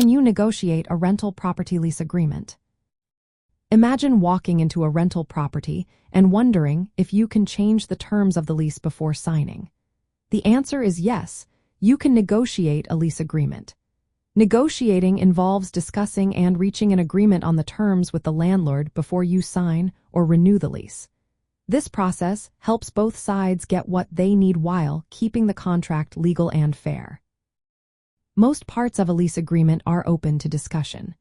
Can you negotiate a rental property lease agreement? Imagine walking into a rental property and wondering if you can change the terms of the lease before signing. The answer is yes, you can negotiate a lease agreement. Negotiating involves discussing and reaching an agreement on the terms with the landlord before you sign or renew the lease. This process helps both sides get what they need while keeping the contract legal and fair. Most parts of a lease agreement are open to discussion.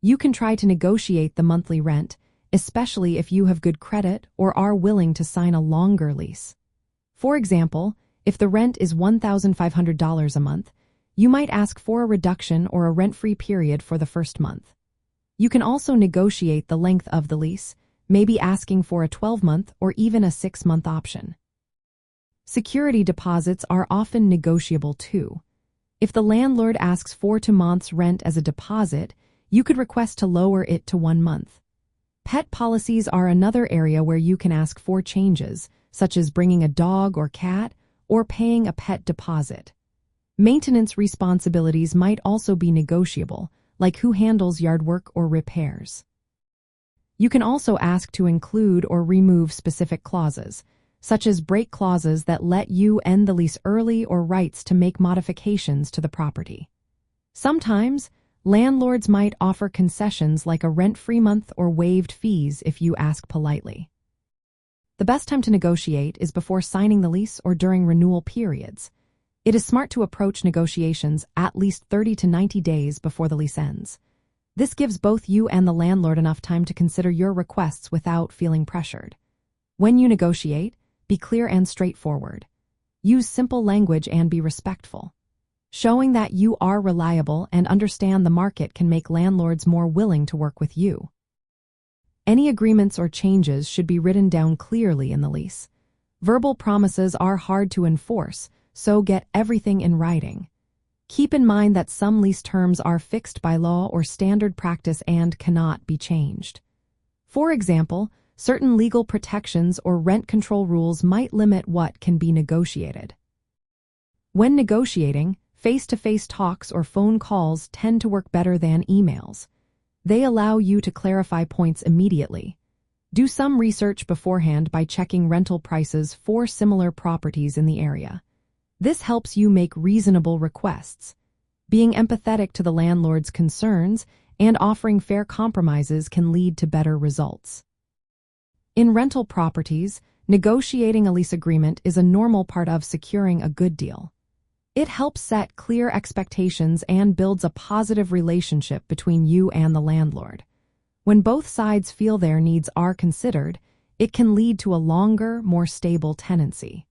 You can try to negotiate the monthly rent, especially if you have good credit or are willing to sign a longer lease. For example, if the rent is $1,500 a month, you might ask for a reduction or a rent-free period for the first month. You can also negotiate the length of the lease, maybe asking for a 12-month or even a 6-month option. Security deposits are often negotiable too. If the landlord asks for 2 months' rent as a deposit, you could request to lower it to 1 month. Pet policies are another area where you can ask for changes, such as bringing a dog or cat or paying a pet deposit. Maintenance responsibilities might also be negotiable, like who handles yard work or repairs. You can also ask to include or remove specific clauses, such as break clauses that let you end the lease early or rights to make modifications to the property. Sometimes, landlords might offer concessions like a rent-free month or waived fees if you ask politely. The best time to negotiate is before signing the lease or during renewal periods. It is smart to approach negotiations at least 30 to 90 days before the lease ends. This gives both you and the landlord enough time to consider your requests without feeling pressured. When you negotiate, be clear and straightforward. Use simple language and be respectful. Showing that you are reliable and understand the market can make landlords more willing to work with you. Any agreements or changes should be written down clearly in the lease. Verbal promises are hard to enforce, so get everything in writing. Keep in mind that some lease terms are fixed by law or standard practice and cannot be changed. For example, certain legal protections or rent control rules might limit what can be negotiated. When negotiating, face-to-face talks or phone calls tend to work better than emails. They allow you to clarify points immediately. Do some research beforehand by checking rental prices for similar properties in the area. This helps you make reasonable requests. Being empathetic to the landlord's concerns and offering fair compromises can lead to better results. In rental properties, negotiating a lease agreement is a normal part of securing a good deal. It helps set clear expectations and builds a positive relationship between you and the landlord. When both sides feel their needs are considered, it can lead to a longer, more stable tenancy.